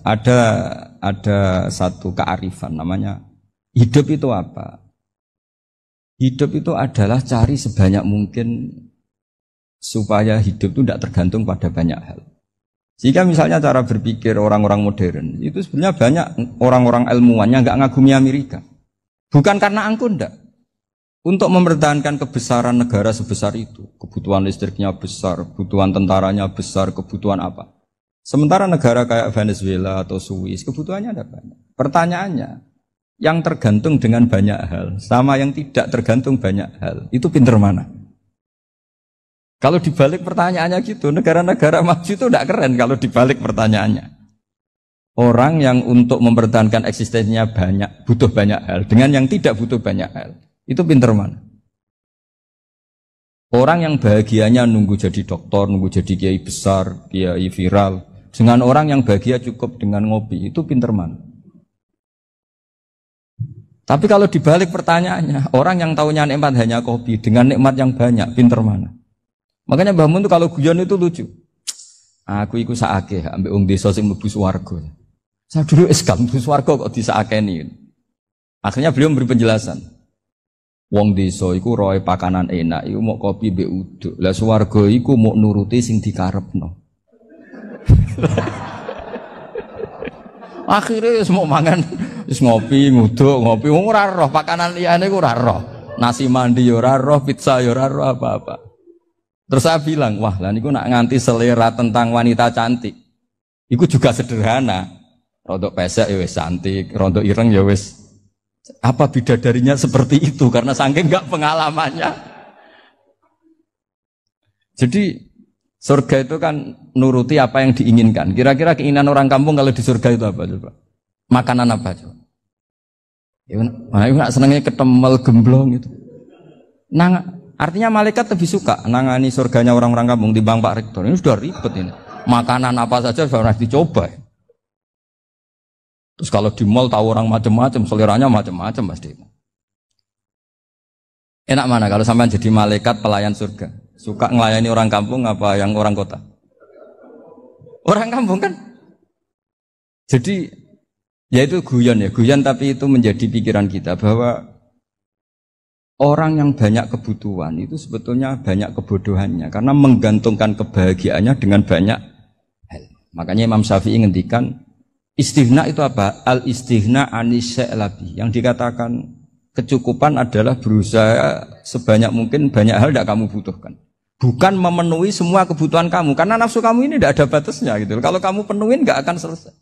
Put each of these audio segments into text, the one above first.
ada satu kearifan namanya hidup itu apa? Hidup itu adalah cari sebanyak mungkin supaya hidup itu tidak tergantung pada banyak hal. Jika misalnya cara berpikir orang-orang modern itu sebenarnya banyak orang-orang ilmuwannya nggak ngagumi Amerika. Bukan karena angkuh ndak. Untuk mempertahankan kebesaran negara sebesar itu, kebutuhan listriknya besar, kebutuhan tentaranya besar, kebutuhan apa? Sementara negara kayak Venezuela atau Swiss kebutuhannya ada banyak. Pertanyaannya, yang tergantung dengan banyak hal sama yang tidak tergantung banyak hal, itu pinter mana? Kalau dibalik pertanyaannya gitu, negara-negara maju itu tidak keren kalau dibalik pertanyaannya. Orang yang untuk mempertahankan eksistensinya banyak, butuh banyak hal, dengan yang tidak butuh banyak hal, itu pinter mana? Orang yang bahagianya nunggu jadi dokter, nunggu jadi kiai besar, kiai viral, dengan orang yang bahagia cukup dengan ngopi, itu pinter mana? Tapi kalau dibalik pertanyaannya, orang yang tahunya nikmat hanya kopi, dengan nikmat yang banyak, pinter mana? Makanya Mbah Mun itu kalau guyon itu lucu. Aku iku sakake ambek wong desa sing mlebu swarga. Saya dulu eskal mlebu swarga kok disakeni. Akhirnya beliau memberi penjelasan. Wong desa iku roe pakanan enak, iku mau kopi mbek uduk. Lah swarga iku mau nuruti sing dikarepno. Akhirnya semua mangan wis ngopi, nguduk, ngopi wong ora roh pakanan liyane iku ora roh. Nasi mandi ya ora roh, pizza ya ora roh apa-apa. Terus saya bilang, wah lah niku nak nganti selera tentang wanita cantik. Iku juga sederhana. Rontok pesek ya wis cantik, rontok ireng ya wis. Apa bidadarinya seperti itu karena saking enggak pengalamannya. Jadi surga itu kan nuruti apa yang diinginkan. Kira-kira keinginan orang kampung kalau di surga itu apa coba? Makanan apa coba? Ya, nah, itu nak senengnya ketemel gemblong gitu. Artinya malaikat lebih suka nangani surganya orang-orang kampung di Bang Pak Rektor. Ini sudah ribet ini. Makanan apa saja sudah pernah dicoba. Terus kalau di mall tahu orang macam-macam, seleranya macam-macam pasti. Enak mana kalau sampai jadi malaikat pelayan surga? Suka ngelayani orang kampung apa yang orang kota? Orang kampung kan? Jadi ya itu guyon tapi itu menjadi pikiran kita bahwa orang yang banyak kebutuhan itu sebetulnya banyak kebodohannya karena menggantungkan kebahagiaannya dengan banyak hal. Makanya Imam Syafi'i ngendikan istighna itu apa? Al-istighna anisya'i. Yang dikatakan kecukupan adalah berusaha sebanyak mungkin banyak hal tidak kamu butuhkan. Bukan memenuhi semua kebutuhan kamu karena nafsu kamu ini tidak ada batasnya gitu. Kalau kamu penuhin nggak akan selesai.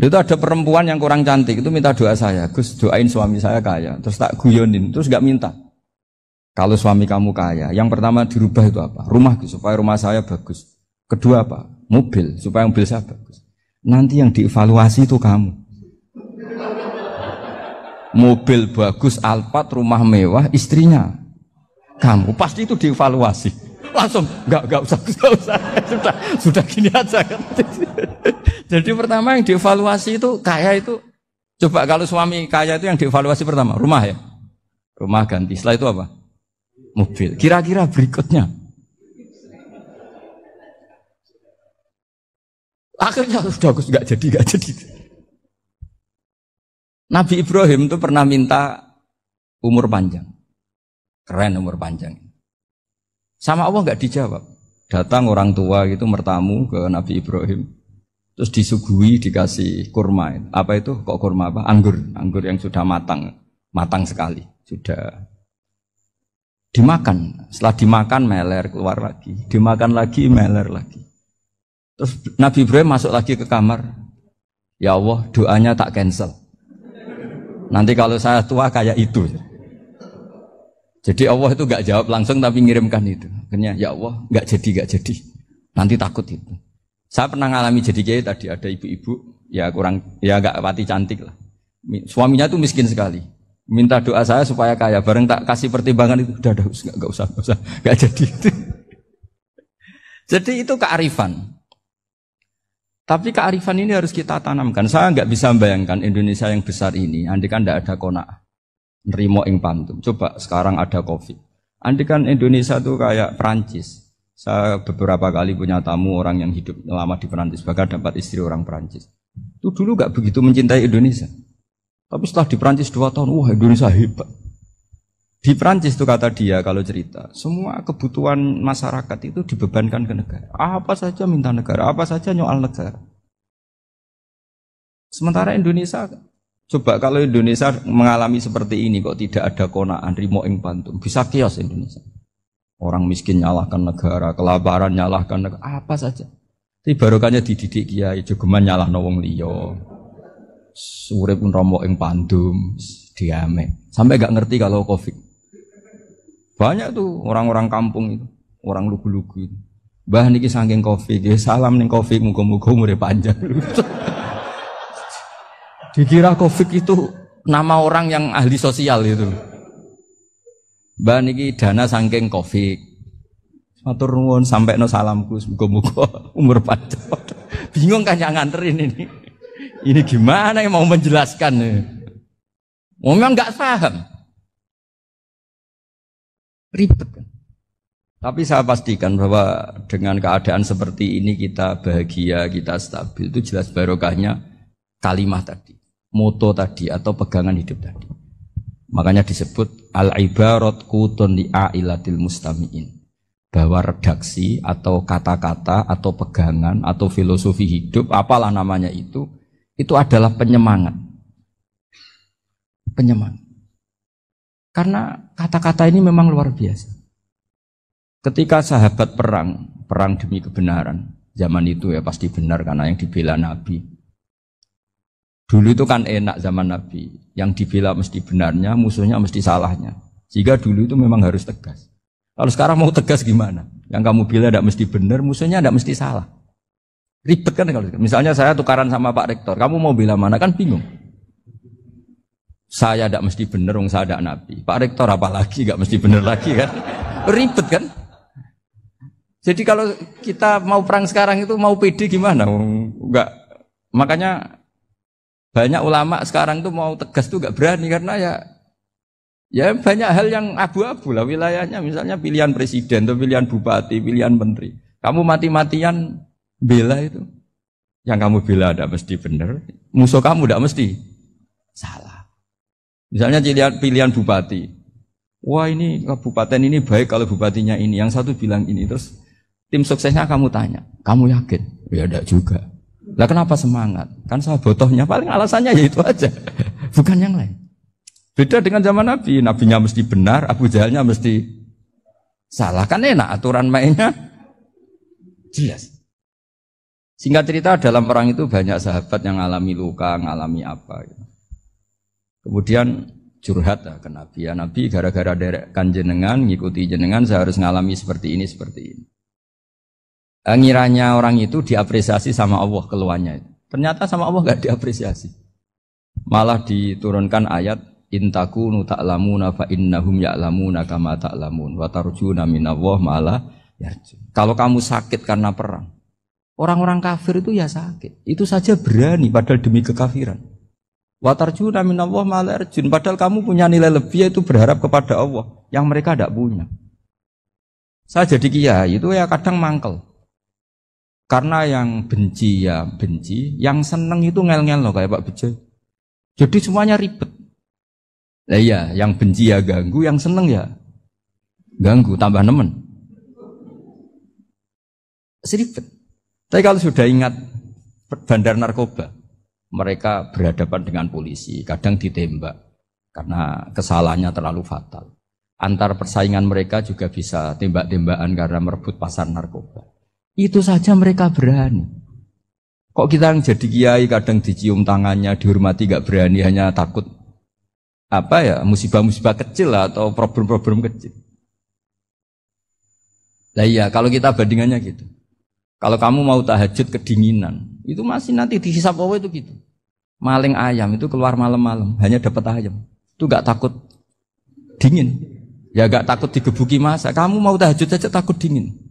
Itu ada perempuan yang kurang cantik, itu minta doa saya, Gus doain suami saya kaya, terus tak guyonin, terus gak minta. Kalau suami kamu kaya, yang pertama dirubah itu apa? Rumah supaya rumah saya bagus. Kedua apa? Mobil supaya mobil saya bagus. Nanti yang dievaluasi itu kamu. Mobil bagus, Alphard, rumah mewah, istrinya kamu. Pasti itu dievaluasi. Langsung enggak usah sudah gini aja kan. Jadi pertama yang dievaluasi itu kaya itu coba kalau suami kaya itu yang dievaluasi pertama rumah ya, rumah ganti. Setelah itu apa? Mobil. Kira-kira berikutnya akhirnya sudah nggak jadi. Nabi Ibrahim itu pernah minta umur panjang, keren umur panjang. Sama Allah nggak dijawab. Datang orang tua gitu mertamu ke Nabi Ibrahim, terus disuguhi dikasih kurma. Apa itu? Kok kurma apa? Anggur yang sudah matang sekali, sudah dimakan. Setelah dimakan meler keluar lagi, dimakan lagi meler lagi. Terus Nabi Ibrahim masuk lagi ke kamar. Ya Allah, doanya tak cancel. Nanti kalau saya tua kayak itu. Jadi Allah itu gak jawab langsung tapi ngirimkan itu. Akhirnya ya Allah gak jadi. Nanti takut itu. Saya pernah ngalami jadi kiai tadi ada ibu-ibu ya gak pati cantik lah. Suaminya tuh miskin sekali. Minta doa saya supaya kaya. Bareng tak kasih pertimbangan itu udah gak usah gak jadi. Jadi itu kearifan. Tapi kearifan ini harus kita tanamkan. Saya nggak bisa membayangkan Indonesia yang besar ini. Andai kan tidak ada qanaah. Nerimo ing pantum. Coba sekarang ada Covid. Andai kan Indonesia tuh kayak Prancis. Saya beberapa kali punya tamu orang yang hidup lama di Perancis, bahkan dapat istri orang Perancis. Itu dulu gak begitu mencintai Indonesia. Tapi setelah di Perancis 2 tahun, wah Indonesia hebat. Di Perancis itu kata dia kalau cerita, semua kebutuhan masyarakat itu dibebankan ke negara. Apa saja minta negara, apa saja nyoal negara. Sementara Indonesia, coba kalau Indonesia mengalami seperti ini kok tidak ada konaan, rimo ing pantum, bisa kios Indonesia. Orang miskin nyalahkan negara, kelaparan nyalahkan negara, apa saja. Tapi barokahnya dididik kiai, jogeman nyalahno wong liya. Urip romo ing pandum, diame. Sampai gak ngerti kalau Covid. Banyak tuh orang-orang kampung itu, orang lugu-lugu itu. Mbah niki saking Covid, salam ning Covid, muga-muga umure panjang. Dikira Covid itu nama orang yang ahli sosial itu. Mbah niki dana saking Covid. Matur nuwun sampekno salamku, muga-muga umur panjang. Bingung kan yang nganterin ini. Ini gimana yang mau menjelaskan? Memang enggak paham. Ribet kan. Tapi saya pastikan bahwa dengan keadaan seperti ini kita bahagia, kita stabil, itu jelas barokahnya kalimat tadi, moto tadi atau pegangan hidup tadi. Makanya disebut al-ibarat qutun li'ailatil mustami'in. Bahwa redaksi atau kata-kata atau pegangan atau filosofi hidup, apalah namanya itu adalah penyemangat. Penyemangat. Karena kata-kata ini memang luar biasa. Ketika sahabat perang demi kebenaran, zaman itu ya pasti benar karena yang dibela Nabi. Dulu itu kan enak zaman Nabi, yang dibela mesti benarnya, musuhnya mesti salahnya. Jika dulu itu memang harus tegas. Kalau sekarang mau tegas gimana? Yang kamu bela tidak mesti benar, musuhnya tidak mesti salah. Ribet kan kalau misalnya saya tukaran sama Pak Rektor, kamu mau bela mana kan bingung. Saya tidak mesti benar, saya tidak Nabi. Pak Rektor apalagi nggak mesti benar lagi kan? Ribet kan? Jadi kalau kita mau perang sekarang itu mau pede gimana? Enggak. Makanya banyak ulama sekarang tuh mau tegas tuh nggak berani karena ya banyak hal yang abu-abu lah wilayahnya. Misalnya pilihan presiden atau pilihan bupati, pilihan menteri. Kamu mati-matian bela itu. Yang kamu bela tidak mesti benar. Musuh kamu tidak mesti salah. Misalnya pilihan bupati. Wah ini kabupaten ini baik kalau bupatinya ini. Yang satu bilang ini. Terus tim suksesnya kamu tanya. Kamu yakin? Ya tidak juga. Lah kenapa semangat? Kan saya botohnya paling alasannya ya itu aja. Bukan yang lain. Beda dengan zaman Nabi. Nabinya mesti benar, Abu Jahalnya mesti salah. Kan enak aturan mainnya jelas. Singkat cerita dalam perang itu banyak sahabat yang ngalami luka, ngalami apa gitu. Kemudian curhat ke Nabi. Ya Nabi gara-gara derekkan jenengan, ngikuti jenengan saya harus ngalami seperti ini, seperti ini. Ngiranya orang itu diapresiasi sama Allah keluarnya. Ternyata sama Allah gak diapresiasi. Malah diturunkan ayat intakunu ta'lamuna fa innahum ya'lamuna kama ta'lamun wa tarjuna minallah ma'ala yarjun. Kalau kamu sakit karena perang, orang-orang kafir itu ya sakit. Itu saja berani padahal demi kekafiran. Wa tarjuna minallah ma'ala yarjun. Padahal kamu punya nilai lebih yaitu berharap kepada Allah yang mereka tidak punya. Saya jadi kiai itu ya kadang mangkel. Karena yang benci ya benci, yang seneng itu ngel-ngel loh kayak Pak Bejo. Jadi semuanya ribet. Nah iya, yang benci ya ganggu, yang seneng ya ganggu, tambah nemen. Seribet. Tapi kalau sudah ingat bandar narkoba, mereka berhadapan dengan polisi, kadang ditembak karena kesalahannya terlalu fatal. Antar persaingan mereka juga bisa tembak-tembakan karena merebut pasar narkoba. Itu saja mereka berani. Kok kita yang jadi kiai kadang dicium tangannya, dihormati gak berani, hanya takut apa ya musibah-musibah kecil lah, atau problem-problem kecil. Nah iya, kalau kita bandingannya gitu. Kalau kamu mau tahajud kedinginan, itu masih nanti dihisap Allah itu gitu. Maling ayam itu keluar malam-malam, hanya dapat ayam. Itu gak takut dingin. Ya gak takut digebuki masa. Kamu mau tahajud saja takut dingin.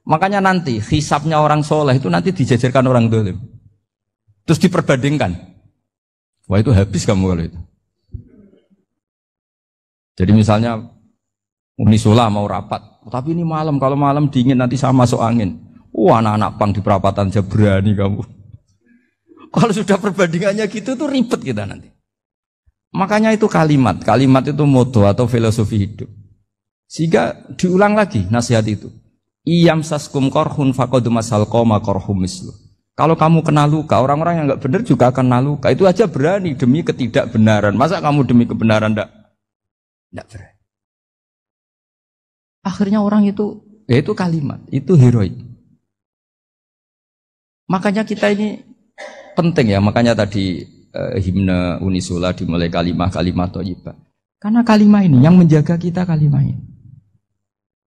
Makanya nanti hisapnya orang soleh itu nanti dijajarkan orang dolim. Terus diperbandingkan. Wah itu habis kamu kalau itu. Jadi misalnya Unisula mau rapat, Tapi ini malam, kalau malam dingin nanti saya masuk angin. Wah, anak-anak pang di perapatan aja berani kamu. Kalau sudah perbandingannya gitu tuh ribet kita nanti. Makanya itu kalimat itu moto atau filosofi hidup. Sehingga diulang lagi nasihat itu. Iyam saskum korhun faqad masal qoma korhum mislu. Kalau kamu kena luka, orang-orang yang enggak benar juga akan kena luka. Itu aja berani demi ketidakbenaran. Masa kamu demi kebenaran enggak berani? Akhirnya orang itu, ya itu kalimat, itu heroik. Makanya kita ini penting ya, makanya tadi himne Unisula dimulai kalimat thayyibah. Karena kalimat ini yang menjaga kita kalimat ini.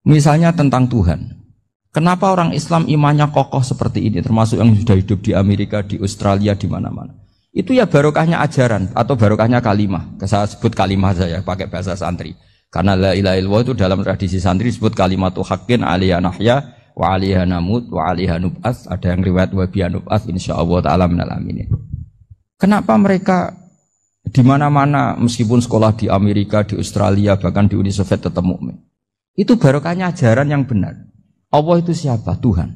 Misalnya tentang Tuhan. Kenapa orang Islam imannya kokoh seperti ini, termasuk yang sudah hidup di Amerika, di Australia, di mana-mana. Itu ya barokahnya ajaran atau barokahnya kalimah. Saya sebut kalimah saya pakai bahasa santri. Karena la ilaha illallah itu dalam tradisi santri disebut kalimatu haqqin alaiha nahya wa alaiha namut wa alaiha nub'ats. Ada yang riwayat wa biha nub'ats insyaallah taala minal aminin. Kenapa mereka di mana-mana meskipun sekolah di Amerika, di Australia, bahkan di Uni Soviet tetap mukmin? Itu barokahnya ajaran yang benar. Allah itu siapa? Tuhan.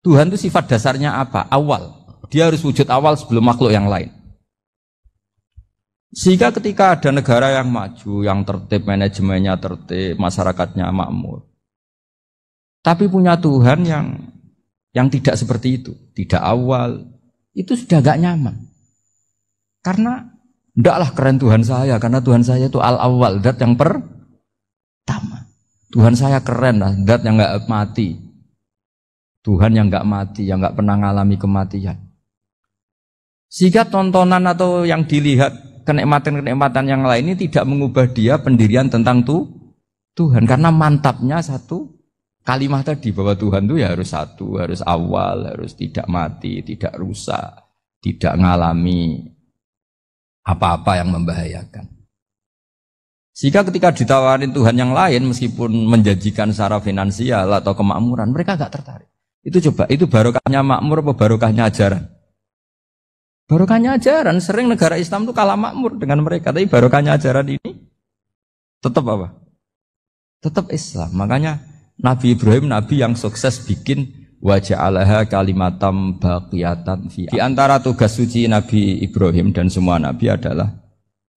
Tuhan itu sifat dasarnya apa? Awal. Dia harus wujud awal sebelum makhluk yang lain. Sehingga ketika ada negara yang maju, yang tertib, manajemennya tertib, masyarakatnya makmur, tapi punya Tuhan yang tidak seperti itu, tidak awal, itu sudah gak nyaman. Karena ndaklah keren Tuhan saya, karena Tuhan saya itu al-awwal, zat yang pertama. Tuhan saya keren lah, zat yang gak mati. Tuhan yang gak mati, yang gak pernah mengalami kematian. Sehingga tontonan atau yang dilihat kenikmatan-kenikmatan yang lain ini tidak mengubah dia pendirian tentang Tuhan. Karena mantapnya satu kalimat tadi bahwa Tuhan itu ya harus satu, harus awal, harus tidak mati, tidak rusak, tidak mengalami apa-apa yang membahayakan. Sehingga ketika ditawarin Tuhan yang lain meskipun menjanjikan secara finansial atau kemakmuran, mereka gak tertarik. Itu coba, itu barokahnya makmur apa barokahnya ajaran? Barokahnya ajaran, sering negara Islam itu kalah makmur dengan mereka. Tapi barokahnya ajaran ini tetap apa? Tetap Islam. Makanya Nabi Ibrahim, Nabi yang sukses bikin waja'alaha kalimatam baqiyatan fi. Di antara tugas suci Nabi Ibrahim dan semua Nabi adalah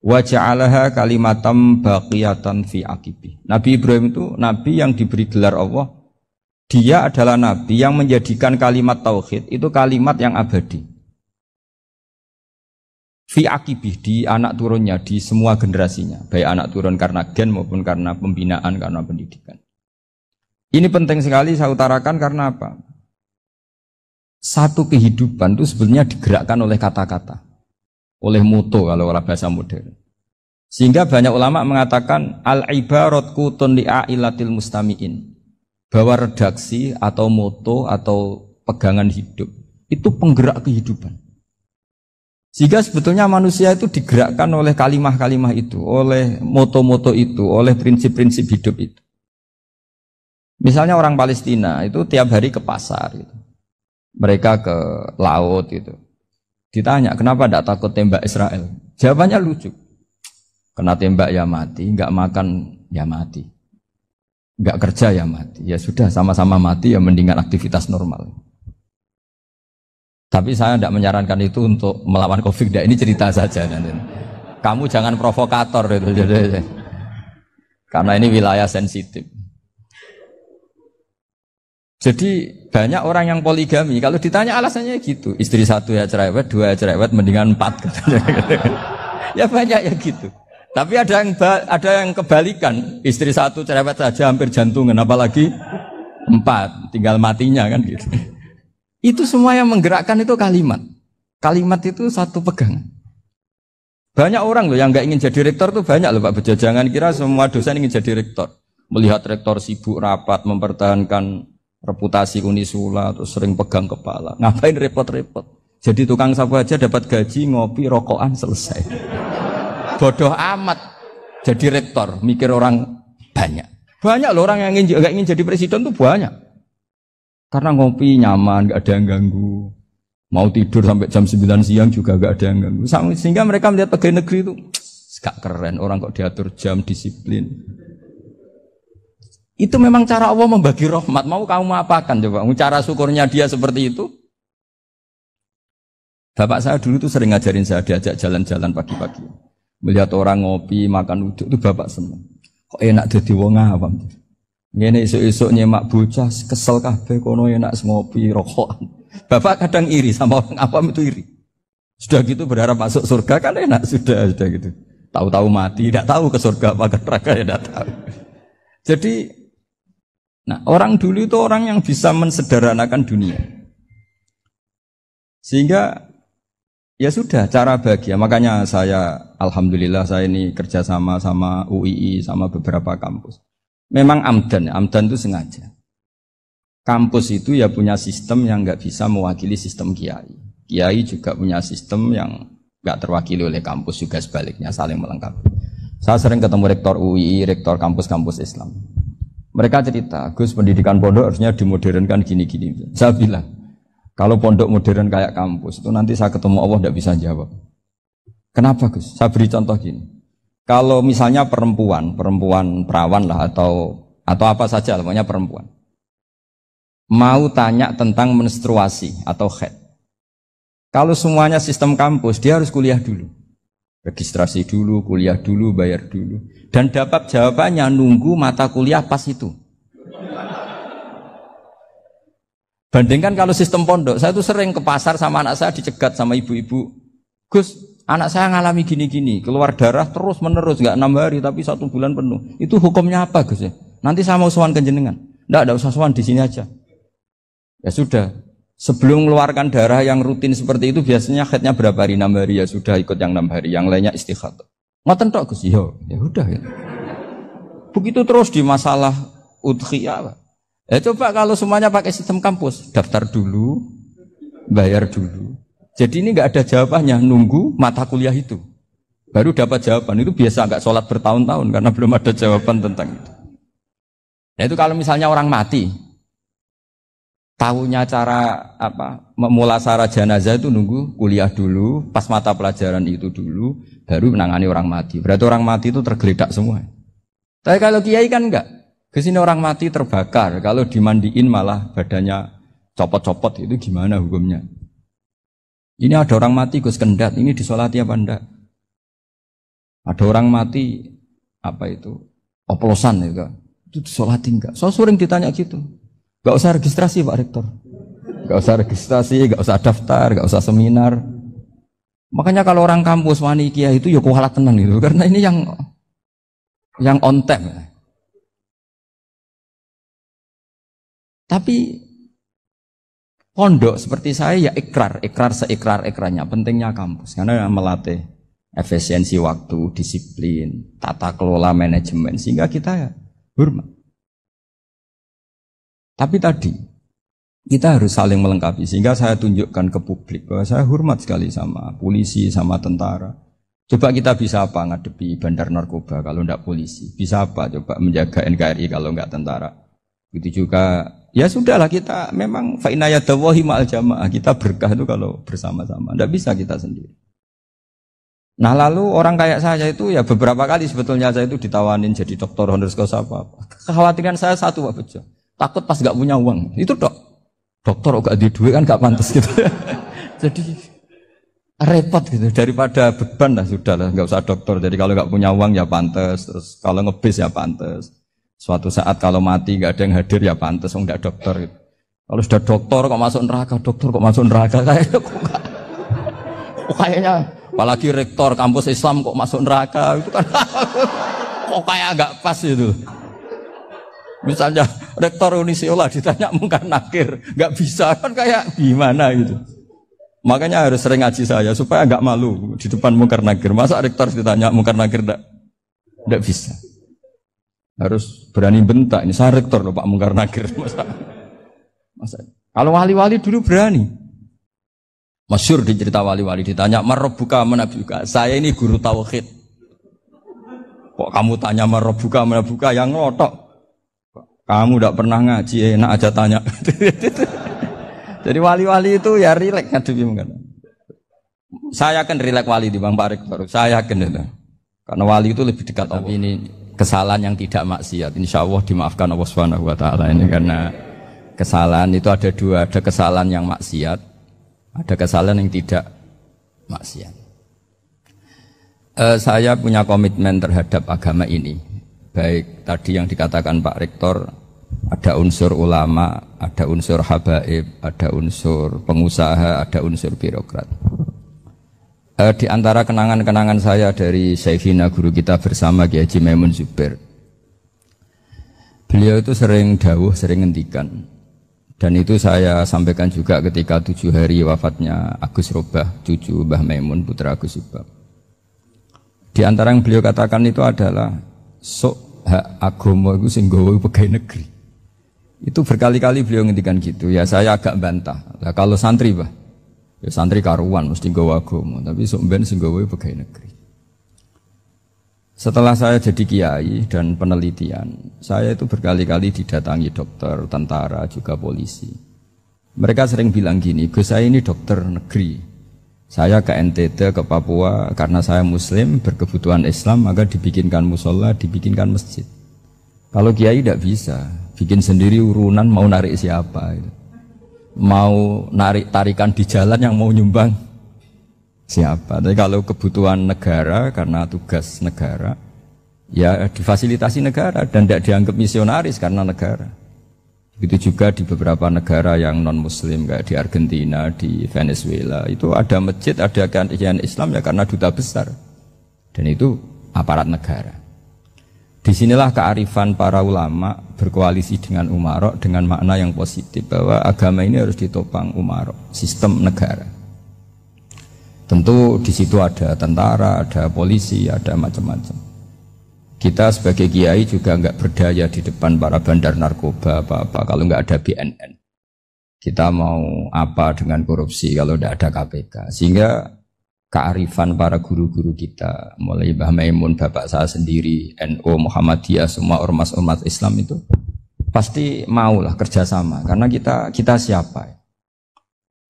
waja'alaha kalimatam baqiyatan fi aqibi. Nabi Ibrahim itu Nabi yang diberi gelar Allah. Dia adalah Nabi yang menjadikan kalimat tauhid itu kalimat yang abadi. Fi akibih, di anak turunnya, di semua generasinya, baik anak turun karena gen maupun karena pembinaan, karena pendidikan. Ini penting sekali saya utarakan karena apa? Satu kehidupan itu sebenarnya digerakkan oleh kata-kata, oleh moto kalau bahasa modern. Sehingga banyak ulama mengatakan al-ibarat kutun li'ailatil mustami'in, bahwa redaksi atau moto atau pegangan hidup itu penggerak kehidupan. Sehingga sebetulnya manusia itu digerakkan oleh kalimah-kalimah itu, oleh moto-moto itu, oleh prinsip-prinsip hidup itu. Misalnya orang Palestina itu tiap hari ke pasar gitu. Mereka ke laut gitu. Ditanya, kenapa tidak takut tembak Israel? Jawabannya lucu. Kena tembak ya mati, enggak makan ya mati. Enggak kerja ya mati. Ya sudah, sama-sama mati ya mendingan aktivitas normal. Tapi saya tidak menyarankan itu untuk melawan COVID. Ini cerita saja. Kamu jangan provokator itu. Karena ini wilayah sensitif. Jadi banyak orang yang poligami. Kalau ditanya alasannya gitu. Istri satu ya cerewet, dua ya cerewet, mendingan 4. Ya banyak ya gitu. Tapi ada yang kebalikan. Istri satu cerewet saja hampir jantungan. Apalagi 4. Tinggal matinya kan gitu. Itu semua yang menggerakkan itu kalimat. Kalimat itu satu pegangan. Banyak orang loh yang nggak ingin jadi rektor tuh banyak loh Pak Bejo. Jangan kira semua dosen ingin jadi rektor. Melihat rektor sibuk rapat mempertahankan reputasi Unisula terus sering pegang kepala. Ngapain repot-repot? Jadi tukang sapu aja dapat gaji, ngopi, rokokan selesai. Bodoh amat jadi rektor, mikir orang banyak. Banyak loh orang yang nggak ingin jadi presiden tuh banyak. Karena ngopi nyaman, gak ada yang ganggu. Mau tidur sampai jam 9 siang juga gak ada yang ganggu. Sehingga mereka melihat pegawai negeri itu gak keren, orang kok diatur jam, disiplin. Itu memang cara Allah membagi rahmat. Mau kamu apakan coba? Cara syukurnya dia seperti itu. Bapak saya dulu tuh sering ngajarin saya, diajak jalan-jalan pagi-pagi. Melihat orang ngopi, makan uduk, itu bapak seneng. Kok enak jadi wong awam. Ngene esuk-esuk nyemak bocah kesel kabeh kono enak ngopi, rokokan. Bapak kadang iri sama orang awam itu iri. Sudah gitu berharap masuk surga kan enak sudah gitu. Tahu-tahu mati, tidak tahu ke surga apa ke neraka ya tidak tahu. Jadi nah, orang dulu itu orang yang bisa mensederhanakan dunia. Sehingga ya sudah cara bahagia. Makanya saya alhamdulillah saya ini kerjasama sama UII sama beberapa kampus. Memang amdan itu sengaja. Kampus itu ya punya sistem yang nggak bisa mewakili sistem kiai. Kiai juga punya sistem yang nggak terwakili oleh kampus juga sebaliknya saling melengkapi. Saya sering ketemu rektor UII, rektor kampus-kampus Islam. Mereka cerita, Gus pendidikan pondok harusnya dimodernkan gini-gini. Saya bilang, kalau pondok modern kayak kampus itu nanti saya ketemu Allah tidak bisa jawab. Kenapa Gus? Saya beri contoh gini. Kalau misalnya perempuan perawan lah atau apa saja, pokoknya perempuan, mau tanya tentang menstruasi atau haid. Kalau semuanya sistem kampus, dia harus kuliah dulu. Registrasi dulu, kuliah dulu, bayar dulu. Dan dapat jawabannya nunggu mata kuliah pas itu. Bandingkan kalau sistem pondok, saya tuh sering ke pasar sama anak saya dicegat sama ibu-ibu. Gus, anak saya ngalami gini-gini, keluar darah terus menerus, nggak 6 hari tapi 1 bulan penuh. Itu hukumnya apa Gus ya? Nanti saya mau sowan ke jenengan. Nggak usah sowan di sini aja. Ya sudah. Sebelum mengeluarkan darah yang rutin seperti itu biasanya haidnya berapa hari? 6 hari ya sudah ikut yang 6 hari, yang lainnya istikhadah. Ngoten tok Gus, ya udah ya. Begitu terus di masalah udhiyah. Ya coba kalau semuanya pakai sistem kampus, daftar dulu, bayar dulu. Jadi ini nggak ada jawabannya, nunggu mata kuliah itu. Baru dapat jawaban, itu biasa nggak sholat bertahun-tahun karena belum ada jawaban tentang itu. Ya itu kalau misalnya orang mati. Tahunya cara memulasara jenazah itu nunggu kuliah dulu, pas mata pelajaran itu dulu, baru menangani orang mati. Berarti orang mati itu tergeledak semua. Tapi kalau kiai kan enggak. Kesini orang mati terbakar, kalau dimandiin malah badannya copot-copot, itu gimana hukumnya? Ini ada orang mati Gus Kendat, ini disolati apa enggak? Ada orang mati oplosan itu disolati enggak? So sering ditanya gitu. Gak usah registrasi Pak Rektor. Gak usah registrasi, gak usah daftar, gak usah seminar. Makanya kalau orang kampus wani kiai itu ya kualat tenan gitu. Karena ini yang on time. Tapi pondok seperti saya ya ikrar seikrar-ikrarnya. Pentingnya kampus. Karena melatih efisiensi waktu, disiplin, tata kelola manajemen. Sehingga kita ya hormat. Tapi tadi, kita harus saling melengkapi. Sehingga saya tunjukkan ke publik bahwa saya hormat sekali sama polisi, sama tentara. Coba kita bisa apa ngadepi bandar narkoba kalau enggak polisi? Bisa apa coba menjaga NKRI kalau enggak tentara? Itu juga, ya sudahlah kita memang fa'inayadawahi ma'al jamaah. Kita berkah itu kalau bersama-sama. Enggak bisa kita sendiri. Nah lalu orang kayak saya itu ya beberapa kali sebetulnya saya itu ditawanin jadi doktor honoris causa apa. Kekhawatiran saya satu Pak Bejo. Takut pas gak punya uang. Itu dokter gak di duit kan gak pantas gitu. Jadi repot gitu. Daripada beban lah sudah lah. Gak usah dokter. Jadi kalau gak punya uang ya pantas. Terus kalau ngebis ya pantas. Suatu saat kalau mati gak ada yang hadir ya pantas. Enggak dokter gitu. Kalau sudah dokter kok masuk neraka. Dokter kok masuk neraka. Kayaknya apalagi rektor kampus Islam kok masuk neraka. Itu kan kok kayak agak pas itu. Misalnya rektor Unisiola ditanya mungkar nakir, nggak bisa kan kayak gimana gitu. Makanya harus sering ngaji saya supaya nggak malu di depan mungkar nakir. Masa rektor ditanya mungkar nakir nggak bisa. Harus berani bentak. Ini saya rektor loh Pak mungkar nakir. Masa. Kalau wali-wali dulu berani. Masyhur di cerita wali-wali ditanya marabbuka manabuka. Saya ini guru tauhid. Kok kamu tanya marabbuka manabuka yang ngotok? Kamu tidak pernah ngaji, enak aja tanya. Jadi wali-wali itu ya rileks ngadepi mungkin. Saya akan rileks wali di Bang Pak Rektor. Saya akan itu. Karena wali itu lebih dekat. Tapi ini kesalahan yang tidak maksiat. Insya Allah dimaafkan Allah Subhanahu Wa Taala ini karena kesalahan itu ada dua, ada kesalahan yang maksiat, ada kesalahan yang tidak maksiat. Saya punya komitmen terhadap agama ini. Baik tadi yang dikatakan Pak Rektor, ada unsur ulama, ada unsur habaib, ada unsur pengusaha, ada unsur birokrat. Di antara kenangan-kenangan saya dari Syekhina guru kita bersama Kiai Haji Maimun Zubair, beliau itu sering dawuh, sering ngendikan, dan itu saya sampaikan juga ketika 7 hari wafatnya Agus Robah, cucu Mbah Maimun, putra Agus Robah. Di antara yang beliau katakan itu adalah sok hak agama itu sing gawe pegawai negeri. Itu berkali-kali beliau ngendikan gitu. Ya saya agak bantah. Nah, kalau santri bah, ya santri karuan mesti gawe agama, tapi sok ben sing gawe pegawai negeri. Setelah saya jadi kiai dan penelitian, saya itu berkali-kali didatangi dokter, tentara, juga polisi. Mereka sering bilang gini, Gus saya ini dokter negeri. Saya ke NTT, ke Papua, karena saya muslim, berkebutuhan Islam, maka dibikinkan musola, dibikinkan masjid. Kalau kiai tidak bisa, bikin sendiri urunan mau narik siapa. Mau narik tarikan di jalan yang mau nyumbang siapa. Tapi kalau kebutuhan negara, karena tugas negara, ya difasilitasi negara dan tidak dianggap misionaris karena negara. Begitu juga di beberapa negara yang non-muslim kayak di Argentina, di Venezuela, itu ada masjid, ada kajian Islam ya karena duta besar. Dan itu aparat negara. Disinilah kearifan para ulama berkoalisi dengan umarok dengan makna yang positif bahwa agama ini harus ditopang umarok, sistem negara. Tentu di situ ada tentara, ada polisi, ada macam-macam. Kita sebagai kiai juga enggak berdaya di depan para bandar narkoba apa-apa kalau enggak ada BNN. Kita mau apa dengan korupsi kalau enggak ada KPK. Sehingga kearifan para guru-guru kita, mulai Mbah Maimun, bapak saya sendiri, NU, Muhammadiyah, semua ormas-ormas Islam itu pasti maulah kerjasama. Karena kita siapa ya?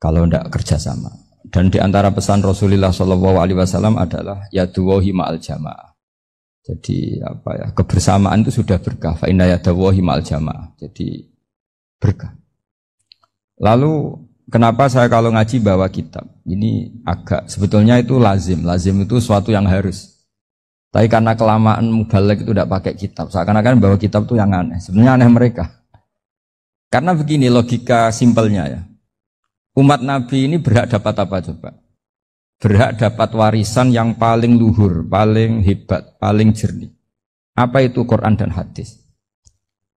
Kalau enggak kerjasama. Dan di antara pesan Rasulullah SAW adalah yaduwahi ma'al jamaah. Jadi apa ya, kebersamaan itu sudah berkah. Fa inna yadallahi ma'al jamaah. Jadi berkah. Lalu kenapa saya kalau ngaji bawa kitab? Ini agak sebetulnya itu lazim. Lazim itu suatu yang harus. Tapi karena kelamaan mubalek itu tidak pakai kitab. Seakan-akan bawa kitab itu yang aneh. Sebenarnya aneh mereka. Karena begini logika simpelnya ya. Umat Nabi ini berhak dapat apa coba? Berhak dapat warisan yang paling luhur, paling hebat, paling jernih. Apa itu Quran dan hadis?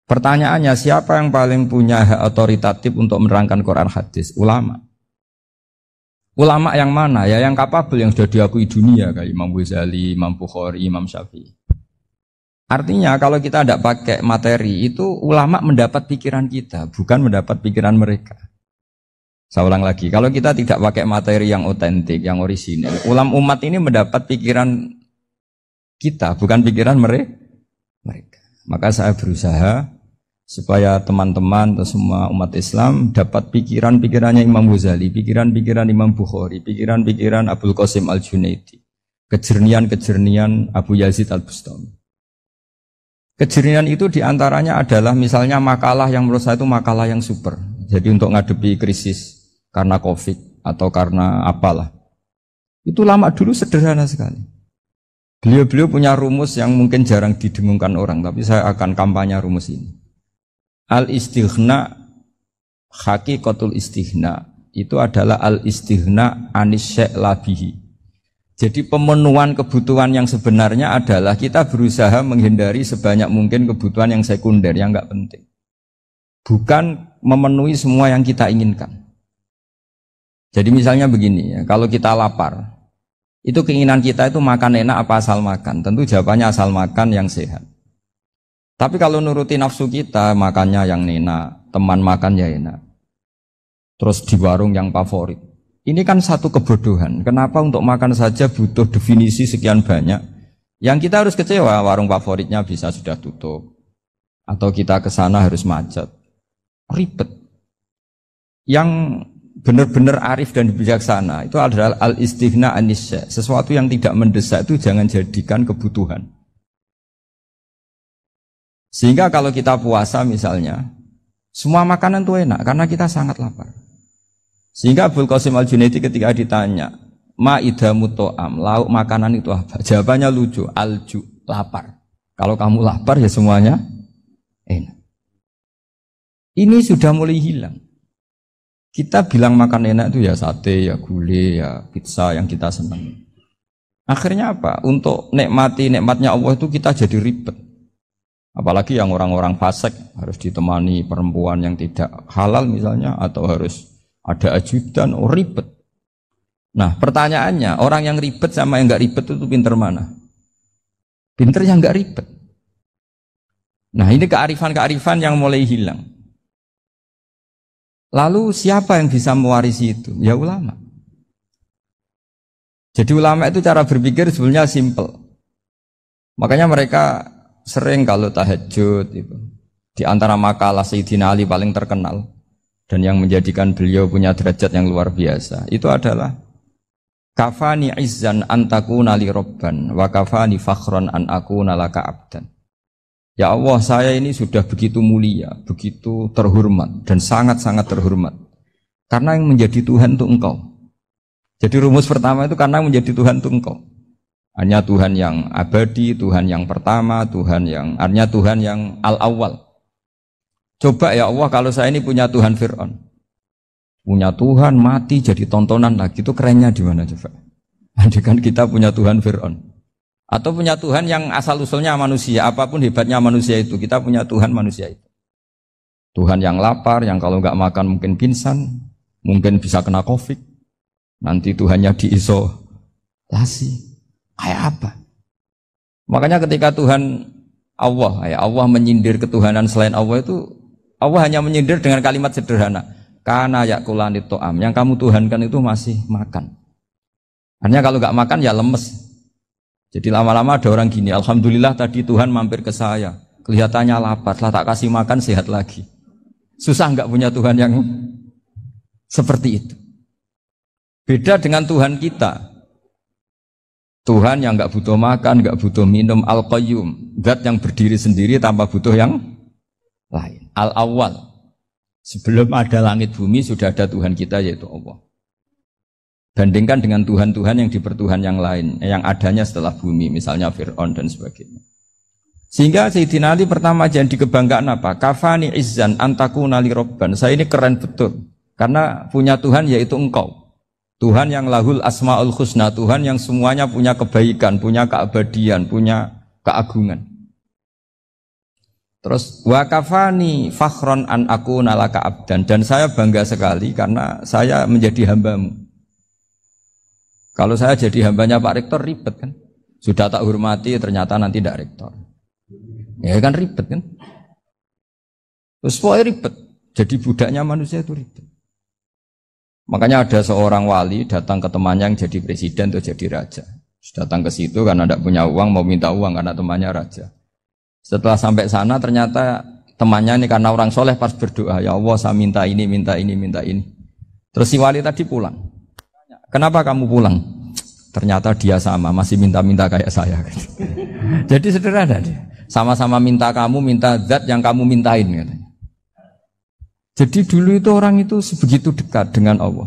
Pertanyaannya, siapa yang paling punya hak otoritatif untuk menerangkan Quran hadis? Ulama. Ulama yang mana? Ya yang kapabel, yang sudah diakui dunia, kayak Imam Ghazali, Imam Bukhari, Imam Syafi'i. Artinya kalau kita tidak pakai materi, itu ulama mendapat pikiran kita, bukan mendapat pikiran mereka. Saya ulang lagi, kalau kita tidak pakai materi yang otentik, yang orisinal, umat ini mendapat pikiran kita, bukan pikiran mereka. Maka saya berusaha supaya teman-teman atau semua umat Islam dapat pikiran-pikirannya Imam Ghazali, pikiran-pikiran Imam Bukhari, pikiran-pikiran Abdul Qasim Al-Junaidi, kejernian-kejernian Abu Yazid Al-Bustami. Kejernian itu diantaranya adalah misalnya makalah yang menurut saya itu makalah yang super. Jadi untuk ngadepi krisis karena COVID atau karena apalah. Itu lama dulu sederhana sekali. Beliau-beliau punya rumus yang mungkin jarang didengungkan orang, tapi saya akan kampanye rumus ini. Al-istighna, haqiqatul istighna, itu adalah al-istighna anis syai' labihi. Jadi pemenuhan kebutuhan yang sebenarnya adalah kita berusaha menghindari sebanyak mungkin kebutuhan yang sekunder, yang enggak penting. Bukan memenuhi semua yang kita inginkan. Jadi misalnya begini ya, kalau kita lapar, itu keinginan kita itu makan enak apa asal makan? Tentu jawabannya asal makan yang sehat. Tapi kalau nuruti nafsu kita, makannya yang enak, teman makan ya enak. Terus di warung yang favorit. Ini kan satu kebodohan. Kenapa untuk makan saja butuh definisi sekian banyak? Yang kita harus kecewa, warung favoritnya bisa sudah tutup. Atau kita ke sana harus macet. Ribet. Yang benar-benar arif dan bijaksana itu adalah al-istighna anisya. Sesuatu yang tidak mendesak itu jangan jadikan kebutuhan. Sehingga kalau kita puasa misalnya, semua makanan itu enak karena kita sangat lapar. Sehingga Abul Qasim Al-Junaidi ketika ditanya, ma'idamu to'am, lauk makanan itu apa? Jawabannya lucu, alju, lapar. Kalau kamu lapar ya semuanya enak. Ini sudah mulai hilang. Kita bilang makan enak itu ya sate, ya gulai, ya pizza yang kita senang. Akhirnya apa? Untuk nikmati nikmatnya Allah itu kita jadi ribet. Apalagi yang orang-orang fasik harus ditemani perempuan yang tidak halal misalnya, atau harus ada ajudan, ribet. Nah pertanyaannya, orang yang ribet sama yang nggak ribet itu pinter mana? Pinter yang nggak ribet. Nah ini kearifan-kearifan yang mulai hilang. Lalu siapa yang bisa mewarisi itu? Ya ulama. Jadi ulama itu cara berpikir sebenarnya simple. Makanya mereka sering kalau tahajud itu, di antara makalah Sayyidina Ali paling terkenal dan yang menjadikan beliau punya derajat yang luar biasa itu adalah kafani izzan antakuna li robban wa kafani fakhron an akuna laka abdan. Ya Allah, saya ini sudah begitu mulia, begitu terhormat dan sangat-sangat terhormat karena yang menjadi Tuhan itu Engkau. Jadi rumus pertama itu karena menjadi Tuhan itu Engkau. Hanya Tuhan yang abadi, Tuhan yang pertama, hanya Tuhan yang al-awwal. Coba ya Allah, kalau saya ini punya Tuhan Fir'aun, punya Tuhan mati jadi tontonan lagi, itu kerennya di mana coba? Andaikan kita punya Tuhan Fir'aun, atau punya Tuhan yang asal usulnya manusia, apapun hebatnya manusia itu, kita punya Tuhan manusia itu. Tuhan yang lapar, yang kalau nggak makan mungkin pingsan, mungkin bisa kena COVID, nanti Tuhannya diisolasi. Kayak apa? Makanya ketika Tuhan Allah menyindir ketuhanan selain Allah itu, Allah hanya menyindir dengan kalimat sederhana, karena yakulani to'am, yang kamu tuhankan itu masih makan. Artinya kalau nggak makan ya lemes. Jadi lama-lama ada orang gini, alhamdulillah tadi Tuhan mampir ke saya, kelihatannya lapar, setelah tak kasih makan sehat lagi. Susah nggak punya Tuhan yang seperti itu. Beda dengan Tuhan kita. Tuhan yang nggak butuh makan, nggak butuh minum, Al-Qayyum, zat yang berdiri sendiri tanpa butuh yang lain. Al-Awwal, sebelum ada langit bumi sudah ada Tuhan kita yaitu Allah. Bandingkan dengan Tuhan-Tuhan yang dipertuhan yang lain, yang adanya setelah bumi, misalnya Fir'aun dan sebagainya. Sehingga Sayyidina Ali pertama jadi kebanggaan apa? Kafani izzan antakuna li robban. Saya ini keren betul, karena punya Tuhan yaitu Engkau. Tuhan yang lahul asma'ul husna, Tuhan yang semuanya punya kebaikan, punya keabadian, punya keagungan. Terus wa kafani fakhron an akuna laka abdan, dan saya bangga sekali karena saya menjadi hambamu. Kalau saya jadi hambanya Pak Rektor ribet kan, sudah tak hormati ternyata nanti tidak rektor, ya kan ribet kan. Terus pokoknya ribet, jadi budaknya manusia itu ribet. Makanya ada seorang wali datang ke temannya yang jadi presiden atau jadi raja. Datang ke situ karena tidak punya uang, mau minta uang karena temannya raja. Setelah sampai sana ternyata temannya ini karena orang soleh pas berdoa, ya Allah saya minta ini, minta ini, minta ini. Terus si wali tadi pulang. Kenapa kamu pulang? Ternyata dia sama, masih minta-minta kayak saya. Jadi sederhana dia. Sama-sama minta kamu, minta zat yang kamu mintain katanya. Jadi dulu itu orang itu sebegitu dekat dengan Allah.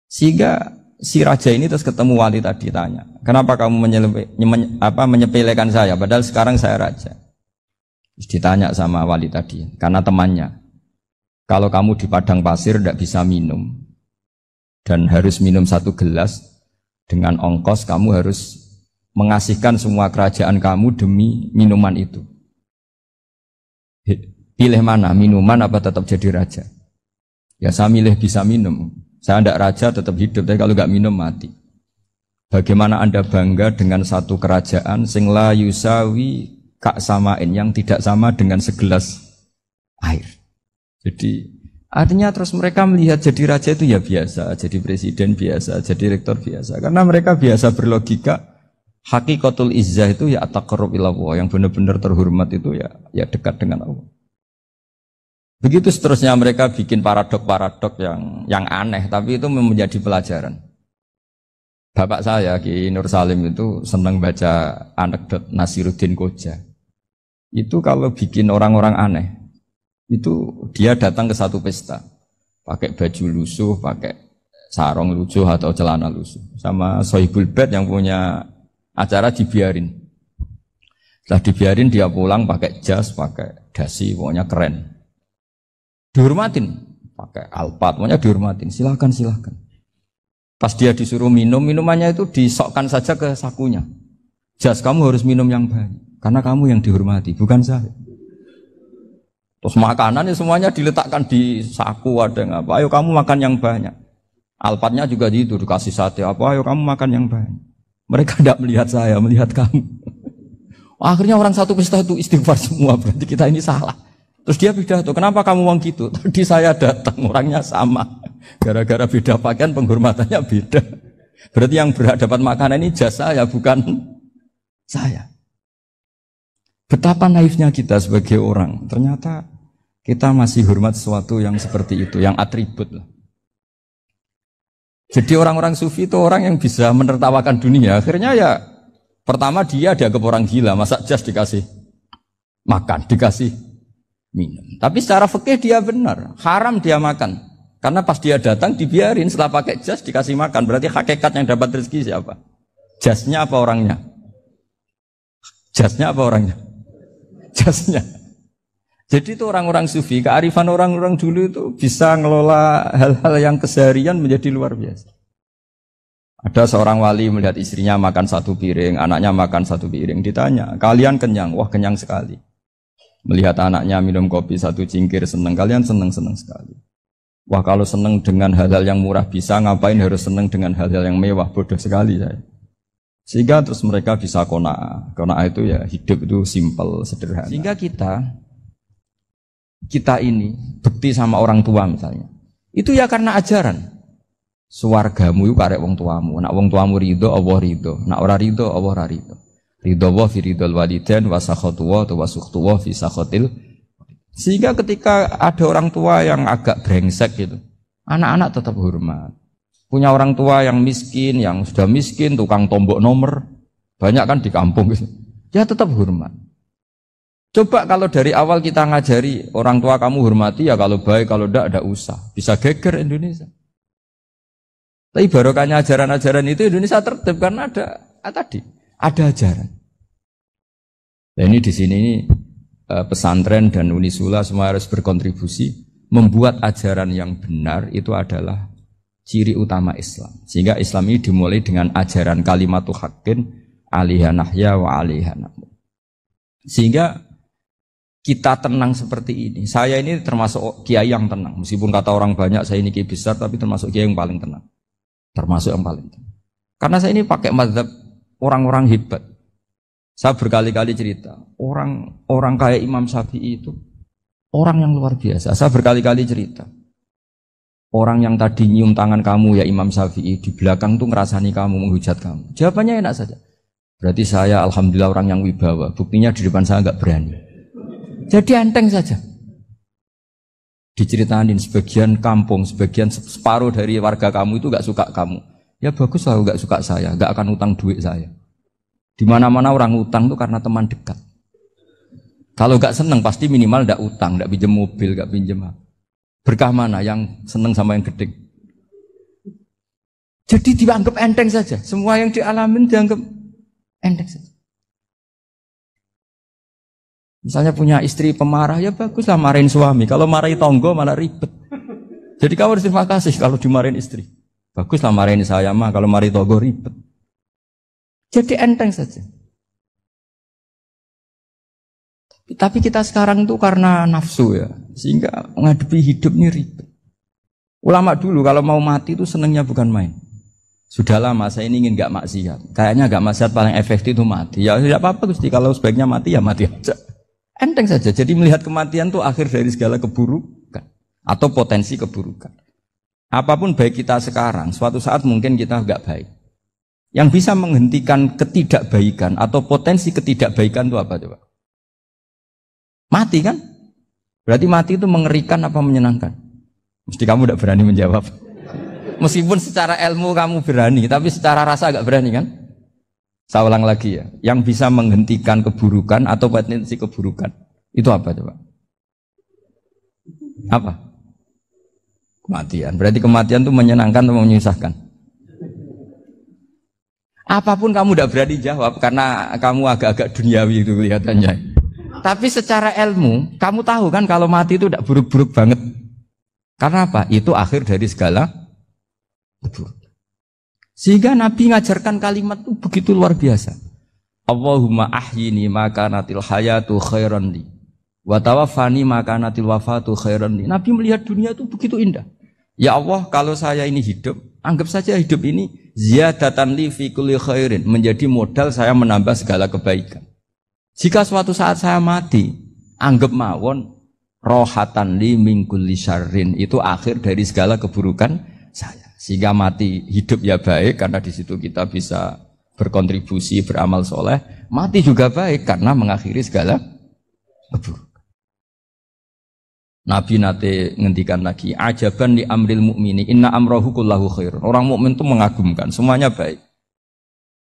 Sehingga si raja ini terus ketemu wali tadi tanya, kenapa kamu menyepelekan saya padahal sekarang saya raja? Terus ditanya sama wali tadi, karena temannya, kalau kamu di padang pasir tidak bisa minum dan harus minum 1 gelas, dengan ongkos kamu harus mengasihkan semua kerajaan kamu demi minuman itu. Pilih mana, minuman apa tetap jadi raja? Ya saya milih bisa minum. Saya tidak raja tetap hidup, tapi kalau nggak minum mati. Bagaimana Anda bangga dengan satu kerajaan sing la yusawi kak samain, yang tidak sama dengan segelas air. Jadi artinya terus mereka melihat jadi raja itu ya biasa, jadi presiden biasa, jadi rektor biasa. Karena mereka biasa berlogika, hakikatul izzah itu ya at-taqarrub ila Allah, yang benar-benar terhormat itu ya dekat dengan Allah. Begitu seterusnya mereka bikin paradok-paradok yang aneh, tapi itu menjadi pelajaran. Bapak saya Ki Nur Salim itu senang baca anekdot Nasiruddin Koja. itu kalau bikin orang-orang aneh, itu dia datang ke satu pesta, pakai baju lusuh, pakai sarung lusuh atau celana lusuh, sama sohibul bed yang punya acara dibiarin. Setelah dibiarin dia pulang pakai jas, pakai dasi, pokoknya keren. Dihormatin, pakai alpat, pokoknya dihormatin. Silakan. Pas dia disuruh minum, minumannya itu disokkan saja ke sakunya. Jas, kamu harus minum yang banyak, karena kamu yang dihormati, bukan saya. Terus makanan semuanya diletakkan di saku, ada yang apa? Ayo kamu makan yang banyak. Alpatnya juga gitu, dikasih sate apa? Ayo kamu makan yang banyak. Mereka tidak melihat saya, melihat kamu. Akhirnya orang satu pesta itu istighfar semua, berarti kita ini salah. Terus dia pidato, kenapa kamu uang gitu? Tadi saya datang, orangnya sama. Gara-gara beda pakaian, penghormatannya beda. Berarti yang berhak dapat makanan ini jasa ya, bukan saya. Betapa naifnya kita sebagai orang. Ternyata kita masih hormat sesuatu yang seperti itu, yang atribut. Jadi orang-orang sufi itu orang yang bisa menertawakan dunia. Akhirnya ya, pertama dia dianggap orang gila, masa jas dikasih makan, dikasih minum. Tapi secara fikih dia benar, haram dia makan. Karena pas dia datang dibiarin, setelah pakai jas dikasih makan. Berarti hakikat yang dapat rezeki siapa? Jasnya apa orangnya? Jasnya apa orangnya? Jasnya. Jadi itu orang-orang sufi, kearifan orang-orang dulu itu bisa ngelola hal-hal yang keseharian menjadi luar biasa. Ada seorang wali melihat istrinya makan satu piring, anaknya makan satu piring. Ditanya, kalian kenyang? Wah, kenyang sekali. Melihat anaknya minum kopi satu cingkir, senang. Kalian senang-senang sekali. Wah, kalau senang dengan hal-hal yang murah bisa, ngapain harus senang dengan hal-hal yang mewah? Bodoh sekali saya. Sehingga terus mereka bisa qanaah. Qanaah itu ya hidup itu simpel, sederhana. Sehingga kita ini bekti sama orang tua misalnya. Itu ya karena ajaran. Suwargamu itu karek wong tuamu. Nak wong tuamu ridho, Allah ridho. Nak ora ridho, Allah ora ridho. Ridho wa fi ridhol walidain wa sakhatu wa sukhtu wa fi sakhatil. Sehingga ketika ada orang tua yang agak brengsek gitu, anak-anak tetap hormat. Punya orang tua yang miskin, yang sudah miskin, tukang tombok nomor, banyak kan di kampung gitu. Ya tetap hormat. Coba kalau dari awal kita ngajari orang tua kamu hormati ya, kalau baik, kalau tidak usah. Bisa geger Indonesia. Tapi barokahnya ajaran-ajaran itu Indonesia tertib karena ada ajaran. Nah ini di sini pesantren dan Unisula semua harus berkontribusi membuat ajaran yang benar itu adalah ciri utama Islam. Sehingga Islam ini dimulai dengan ajaran kalimatu haqqin alaiha nahya wa alaiha namut. Sehingga kita tenang seperti ini. Saya ini termasuk kiai yang tenang. Meskipun kata orang banyak saya ini kiai besar, tapi termasuk kiai yang paling tenang. Termasuk yang paling tenang. Karena saya ini pakai mazhab orang-orang hebat. Saya berkali-kali cerita, orang kayak Imam Syafi'i itu orang yang luar biasa. Saya berkali-kali cerita. Orang yang tadi nyium tangan kamu ya Imam Syafi'i, di belakang tuh ngerasani kamu, menghujat kamu. Jawabannya enak saja. Berarti saya alhamdulillah orang yang wibawa. Buktinya di depan saya enggak berani. Jadi enteng saja. Diceritain sebagian kampung, sebagian separuh dari warga kamu itu enggak suka kamu. Ya bagus lah enggak suka saya, enggak akan utang duit saya. Di mana-mana orang utang itu karena teman dekat. Kalau enggak seneng pasti minimal enggak utang, enggak pinjam mobil, enggak pinjam. Berkah mana yang seneng sama yang gede? Jadi dianggap enteng saja. Semua yang dialamin dianggap enteng saja. Misalnya punya istri pemarah, ya baguslah marahin suami. Kalau marahin tonggo malah ribet. Jadi kamu harus terima kasih kalau dimarahin istri. Baguslah marahin saya mah, kalau marahin tonggo ribet. Jadi enteng saja. Tapi kita sekarang itu karena nafsu ya, sehingga menghadapi hidup ini ribet. Ulama dulu kalau mau mati itu senangnya bukan main. Sudah lama saya ini ingin gak maksiat. Kayaknya gak maksiat paling efektif itu mati. Ya tidak apa-apa Gusti, kalau sebaiknya mati ya mati aja. Enteng saja. Jadi melihat kematian itu akhir dari segala keburukan atau potensi keburukan. Apapun baik kita sekarang, suatu saat mungkin kita enggak baik. Yang bisa menghentikan ketidakbaikan atau potensi ketidakbaikan itu apa coba? Mati kan? Berarti mati itu mengerikan apa menyenangkan? Mesti kamu enggak berani menjawab. Meskipun secara ilmu kamu berani, tapi secara rasa enggak berani kan? Saya ulang lagi ya, yang bisa menghentikan keburukan atau potensi keburukan itu apa coba? Apa? Kematian. Berarti kematian itu menyenangkan atau menyusahkan? Apapun kamu tidak berani jawab karena kamu agak-agak duniawi itu kelihatannya. Tapi secara ilmu, kamu tahu kan kalau mati itu tidak buruk-buruk banget. Karena apa? Itu akhir dari segala keburukan. Sehingga Nabi ngajarkan kalimat itu begitu luar biasa. Allahumma ahyini makanatil hayatu khairan li wa tawaffani makanatil wafatu khairan li. Nabi melihat dunia itu begitu indah. Ya Allah, kalau saya ini hidup, anggap saja hidup ini ziyadatan li fi kulli khairin, menjadi modal saya menambah segala kebaikan. Jika suatu saat saya mati, anggap mawon rohatan li min kulli syarrin, itu akhir dari segala keburukan saya. Sehingga mati hidup ya baik karena di situ kita bisa berkontribusi beramal soleh. Mati juga baik karena mengakhiri segala keburukan. Nabi nate ngendikan lagi, ajaban li amril mukmini inna amrahu kullahu khair. Orang mukmin itu mengagumkan, semuanya baik.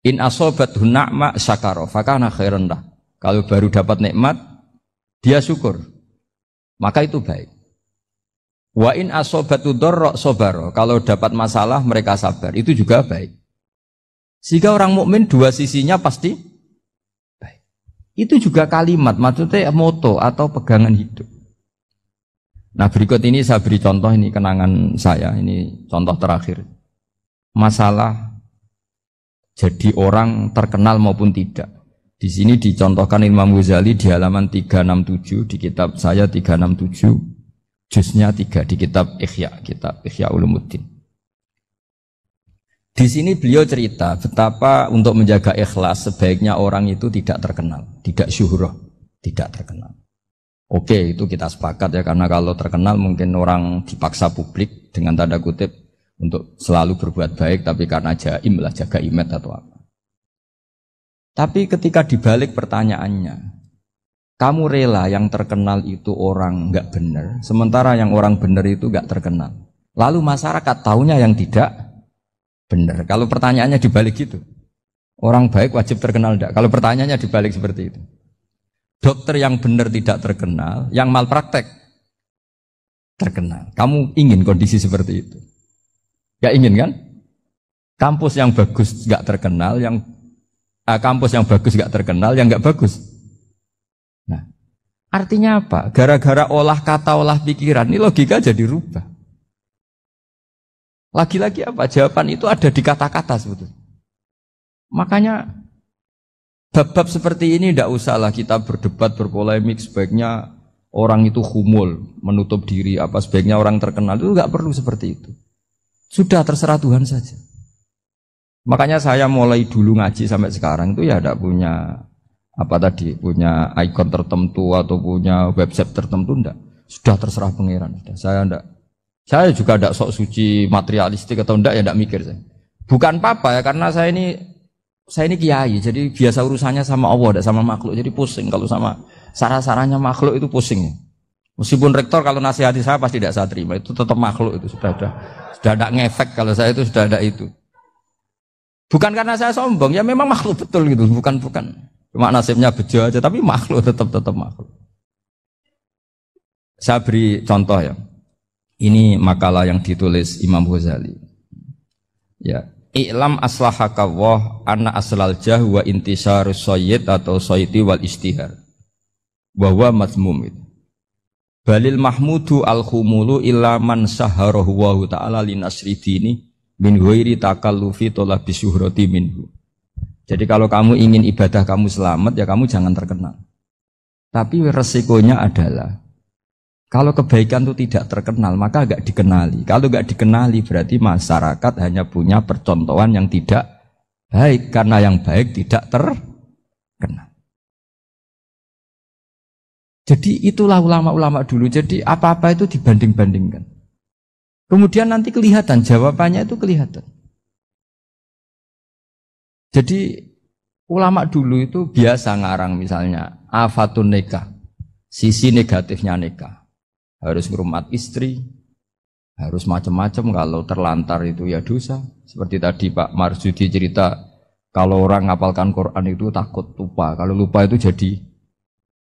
In asobathu na'ma syakara fakana khairan lah. Kalau baru dapat nikmat, dia syukur, maka itu baik. Wa in asobatu dharra sabara. Kalau dapat masalah mereka sabar, itu juga baik. Sehingga orang mukmin dua sisinya pasti baik. Itu juga kalimat, maksudnya moto atau pegangan hidup. Nah, berikut ini saya beri contoh, ini kenangan saya, ini contoh terakhir. Masalah jadi orang terkenal maupun tidak. Di sini dicontohkan Imam Ghazali di halaman 367 di kitab saya 367. Juznya 3 di kitab Ihya Ulumuddin. Di sini beliau cerita betapa untuk menjaga ikhlas sebaiknya orang itu tidak terkenal, tidak syuhrah, tidak terkenal. Oke, itu kita sepakat ya, karena kalau terkenal mungkin orang dipaksa publik dengan tanda kutip untuk selalu berbuat baik, tapi karena jaim lah, jaga image atau apa. Tapi ketika dibalik pertanyaannya, kamu rela yang terkenal itu orang nggak benar, sementara yang orang benar itu nggak terkenal. Lalu masyarakat taunya yang tidak benar. Kalau pertanyaannya dibalik gitu, orang baik wajib terkenal enggak? Kalau pertanyaannya dibalik seperti itu, dokter yang benar tidak terkenal, yang malpraktek terkenal. Kamu ingin kondisi seperti itu? Gak ingin kan? Kampus yang bagus nggak terkenal, kampus yang bagus nggak terkenal, yang nggak bagus. Nah, artinya apa? Gara-gara olah kata, olah pikiran, ini logika jadi rubah. Lagi-lagi apa? Jawaban itu ada di kata-kata sebetulnya. Makanya bab-bab seperti ini tidak usahlah kita berdebat, berpolemik. Sebaiknya orang itu humul, menutup diri, apa sebaiknya orang terkenal, itu nggak perlu seperti itu. Sudah terserah Tuhan saja. Makanya saya mulai dulu ngaji sampai sekarang itu ya tidak punya punya ikon tertentu atau punya website tertentu, enggak. Sudah terserah pangeran. Saya juga enggak sok suci materialistik atau enggak, ya enggak mikir saya. Bukan apa-apa ya, karena saya ini kiai, jadi biasa urusannya sama Allah, enggak sama makhluk. Jadi pusing kalau sama sarah-sarahnya makhluk itu pusing. Meskipun rektor kalau nasihati saya pasti tidak saya terima, itu tetap makhluk, itu sudah ada ngefek kalau saya itu sudah ada itu. Bukan karena saya sombong, ya memang makhluk betul gitu, bukan. Cuma nasibnya bejo aja, tapi makhluk tetap makhluk. Saya beri contoh ya. Ini makalah yang ditulis Imam Ghazali. Ya, i'lam aslahaka Allah anna aslal jah wa intisarus sayyid atau sayyidi wal istihar. Wa huwa mazmum itu. Balil mahmudu al-khumulu illa man saharahu wa ta'ala linasri dini min ghairi takallufi talabi syuhrati minhu. Jadi kalau kamu ingin ibadah kamu selamat, ya kamu jangan terkenal. Tapi resikonya adalah kalau kebaikan itu tidak terkenal, maka agak dikenali. Kalau agak dikenali berarti masyarakat hanya punya percontohan yang tidak baik, karena yang baik tidak terkenal. Jadi itulah ulama-ulama dulu. Jadi apa-apa itu dibanding-bandingkan. Kemudian nanti kelihatan, jawabannya itu kelihatan. Jadi ulama dulu itu biasa ngarang misalnya afatun nikah, sisi negatifnya nikah, harus ngurmat istri, harus macam-macam, kalau terlantar itu ya dosa. Seperti tadi Pak Marsudi cerita Kalau orang ngapalkan Quran itu takut lupa. Kalau lupa itu jadi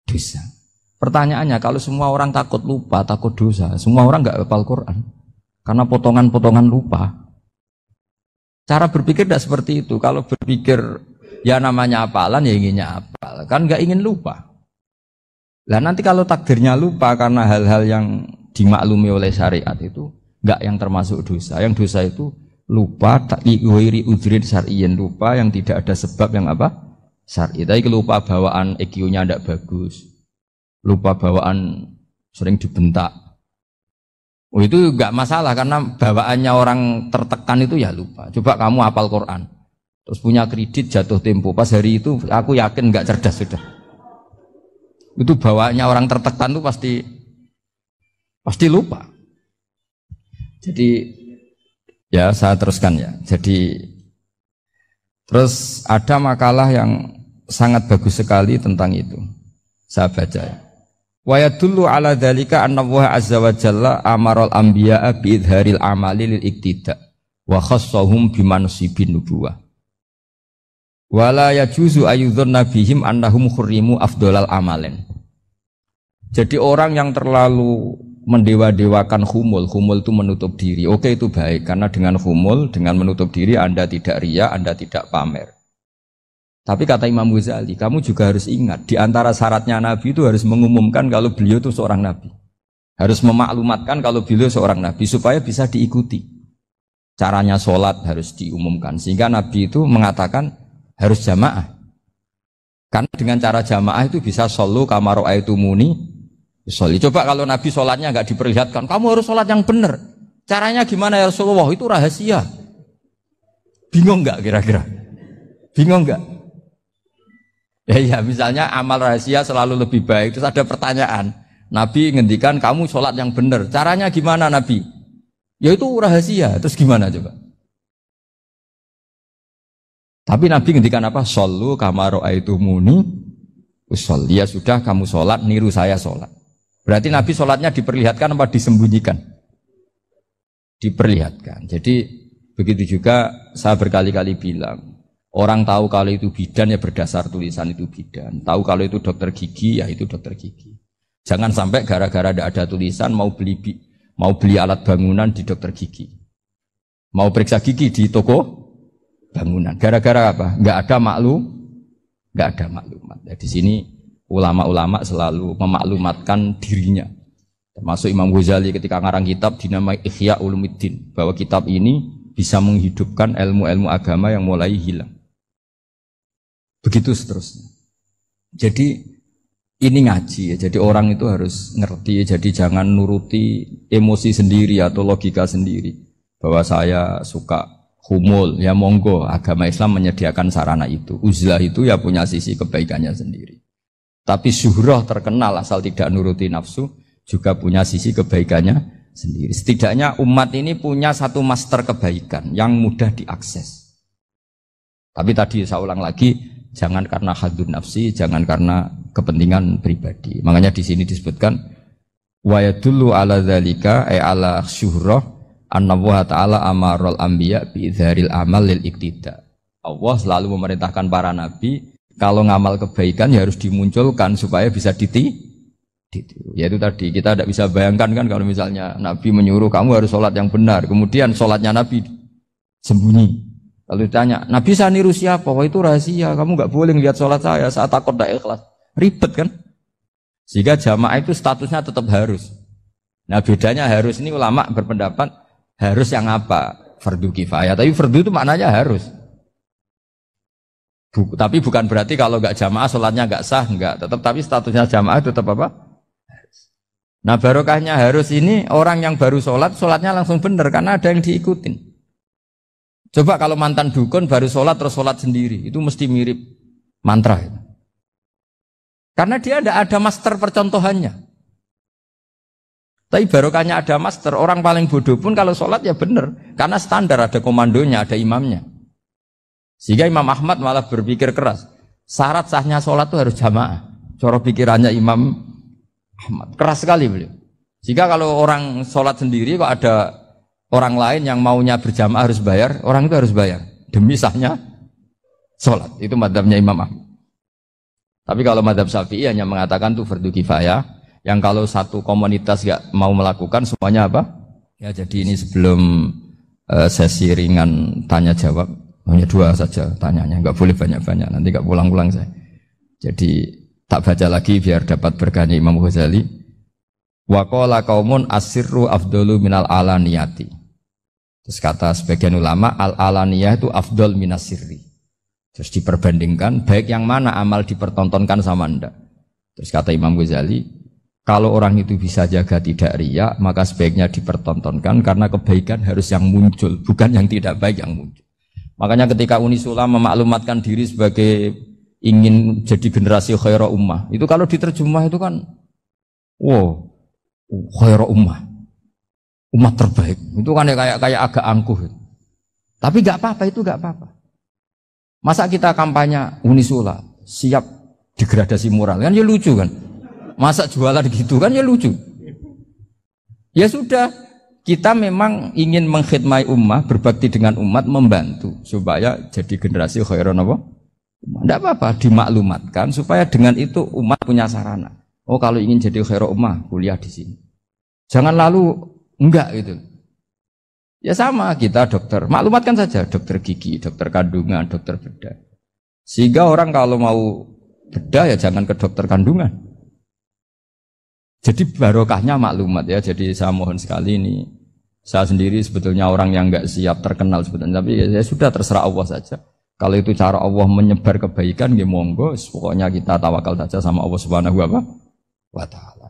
dosa. Pertanyaannya, kalau semua orang takut lupa, takut dosa, semua orang nggak hafal Quran karena potongan-potongan lupa. Cara berpikir tidak seperti itu. Kalau berpikir ya namanya hafalan ya inginnya hafal, kan nggak ingin lupa. Lah nanti kalau takdirnya lupa karena hal-hal yang dimaklumi oleh syariat itu nggak yang termasuk dosa. Yang dosa itu lupa tak liwiri udrin syar'iyyin, lupa yang tidak ada sebab yang apa? Syar'i. Tapi lupa bawaan EQ-nya tidak bagus. Lupa bawaan sering dibentak. Oh itu enggak masalah karena bawaannya orang tertekan itu ya lupa. Coba kamu hafal Quran, terus punya kredit jatuh tempo. Pas hari itu aku yakin enggak cerdas sudah. Itu bawaannya orang tertekan itu pasti lupa. Jadi ya saya teruskan ya. Jadi terus ada makalah yang sangat bagus sekali tentang itu. Saya baca ya. Wa yadullu ala dzalika anna Allah azza wa jalla amaral anbiya'a bi idharil amali lil iktida wa khassahum bi mansibin nubuwah. Wa la yajuzu ayyudhanna bihim annahum khurrimu afdhalal amalen. Jadi orang yang terlalu mendewa-dewakan khumul itu menutup diri. Oke itu baik karena dengan khumul, dengan menutup diri Anda tidak riya, Anda tidak pamer. Tapi kata Imam Ghazali, kamu juga harus ingat, di antara syaratnya Nabi itu harus mengumumkan kalau beliau itu seorang Nabi. Harus memaklumatkan kalau beliau seorang Nabi, supaya bisa diikuti. Caranya sholat harus diumumkan, sehingga Nabi itu mengatakan harus jamaah. Karena dengan cara jamaah itu bisa shollu kama ra'aitumuni sholli. Coba kalau Nabi sholatnya nggak diperlihatkan, kamu harus sholat yang benar. Caranya gimana ya Rasulullah? Itu rahasia. Bingung nggak kira-kira? Bingung nggak? Ya misalnya amal rahasia selalu lebih baik. Terus ada pertanyaan, Nabi ngendikan kamu sholat yang benar. Caranya gimana Nabi? Ya itu rahasia. Terus gimana coba? Tapi Nabi ngendikan apa? Shollu kama ra'aitumuni usolli. Ya sudah kamu sholat, niru saya sholat. Berarti Nabi sholatnya diperlihatkan apa disembunyikan? Diperlihatkan. Jadi begitu juga saya berkali-kali bilang, orang tahu kalau itu bidan ya berdasar tulisan itu bidan. Tahu kalau itu dokter gigi ya itu dokter gigi. Jangan sampai gara-gara tidak ada tulisan mau beli alat bangunan di dokter gigi. Mau periksa gigi di toko bangunan. Gara-gara apa? Nggak ada maklumat. Nah, di sini ulama-ulama selalu memaklumatkan dirinya. Termasuk Imam Ghazali ketika ngarang kitab dinamai Ihya Ulumuddin, bahwa kitab ini bisa menghidupkan ilmu-ilmu agama yang mulai hilang. Begitu seterusnya. Jadi ini ngaji ya. Jadi orang itu harus ngerti. Jadi jangan nuruti emosi sendiri atau logika sendiri. Bahwa saya suka humul, ya monggo. Agama Islam menyediakan sarana itu. Uzlah itu ya punya sisi kebaikannya sendiri. Tapi syuhrah terkenal asal tidak nuruti nafsu juga punya sisi kebaikannya sendiri. Setidaknya umat ini punya satu master kebaikan yang mudah diakses. Tapi tadi saya ulang lagi, jangan karena hadun nafsi, jangan karena kepentingan pribadi. Makanya di sini disebutkan wa yadullu ala dzalika ay ala syuhrah anna wa ta'ala amaral anbiya bi idharil amal lil iktida. Allah selalu memerintahkan para nabi kalau ngamal kebaikan ya harus dimunculkan supaya bisa ditiru. Yaitu tadi kita tidak bisa bayangkan kan kalau misalnya Nabi menyuruh kamu harus sholat yang benar, kemudian sholatnya Nabi sembunyi. Lalu ditanya, Nabi saya niru siapa? Wah itu rahasia, kamu nggak boleh lihat sholat saya takut tidak ikhlas. Ribet kan? Sehingga jamaah itu statusnya tetap harus. Nah bedanya harus ini ulama berpendapat harus yang apa? Fardu kifayah. Tapi fardu itu maknanya harus. Tapi bukan berarti kalau nggak jamaah sholatnya nggak sah, nggak. Tetap tapi statusnya jamaah tetap apa? Harus. Nah barokahnya harus ini orang yang baru sholatnya langsung benar karena ada yang diikutin. Coba kalau mantan dukun baru sholat terus sholat sendiri, itu mesti mirip mantra. Karena dia tidak ada master percontohannya. Tapi barokahnya ada master, orang paling bodoh pun kalau sholat ya benar. Karena standar ada komandonya, ada imamnya. Sehingga Imam Ahmad malah berpikir keras. Syarat sahnya sholat itu harus jamaah. Cara pikirannya Imam Ahmad. Keras sekali beliau. Sehingga kalau orang sholat sendiri kok ada orang lain yang maunya berjamaah harus bayar, orang itu harus bayar demi sahnya sholat. Itu madhabnya Imam Ahmad. Tapi kalau madhab Syafi'i hanya mengatakan itu fardu kifayah. Yang kalau satu komunitas nggak mau melakukan semuanya apa? Ya jadi ini sebelum sesi ringan tanya jawab hanya 2 saja tanyanya, nggak boleh banyak-banyak. Nanti nggak pulang-pulang saya. Jadi tak baca lagi biar dapat berkahnya Imam Ghazali. Wa qala qaumun asirru afdalu minal alaniyati. Terus kata sebagian ulama al-alaniyah itu afdal minas sirri. Terus diperbandingkan baik yang mana amal dipertontonkan sama ndak. Terus kata Imam Ghazali, kalau orang itu bisa jaga tidak riya, maka sebaiknya dipertontonkan karena kebaikan harus yang muncul, bukan yang tidak baik yang muncul. Makanya ketika Unisula memaklumatkan diri sebagai ingin jadi generasi khairah ummah, itu kalau diterjemah itu kan wow, khairah ummah. Umat terbaik. Itu kan kayak agak angkuh. Tapi enggak apa-apa, itu enggak apa-apa. Masa kita kampanye Unisula siap degradasi moral kan ya lucu kan. Masa jualan gitu kan ya lucu. Ya sudah, kita memang ingin mengkhidmati ummah, berbakti dengan umat, membantu supaya jadi generasi khairan apa? Tidak apa-apa, dimaklumatkan supaya dengan itu umat punya sarana. Oh kalau ingin jadi khairan ummah, kuliah di sini. Jangan lalu enggak gitu. Ya sama kita dokter, maklumatkan saja dokter gigi, dokter kandungan, dokter bedah. Sehingga orang kalau mau bedah ya jangan ke dokter kandungan. Jadi barokahnya maklumat ya. Jadi saya mohon sekali ini, saya sendiri sebetulnya orang yang enggak siap terkenal sebetulnya, tapi ya sudah terserah Allah saja. Kalau itu cara Allah menyebar kebaikan, ya monggo. Pokoknya kita tawakal saja sama Allah Subhanahu wa Ta'ala.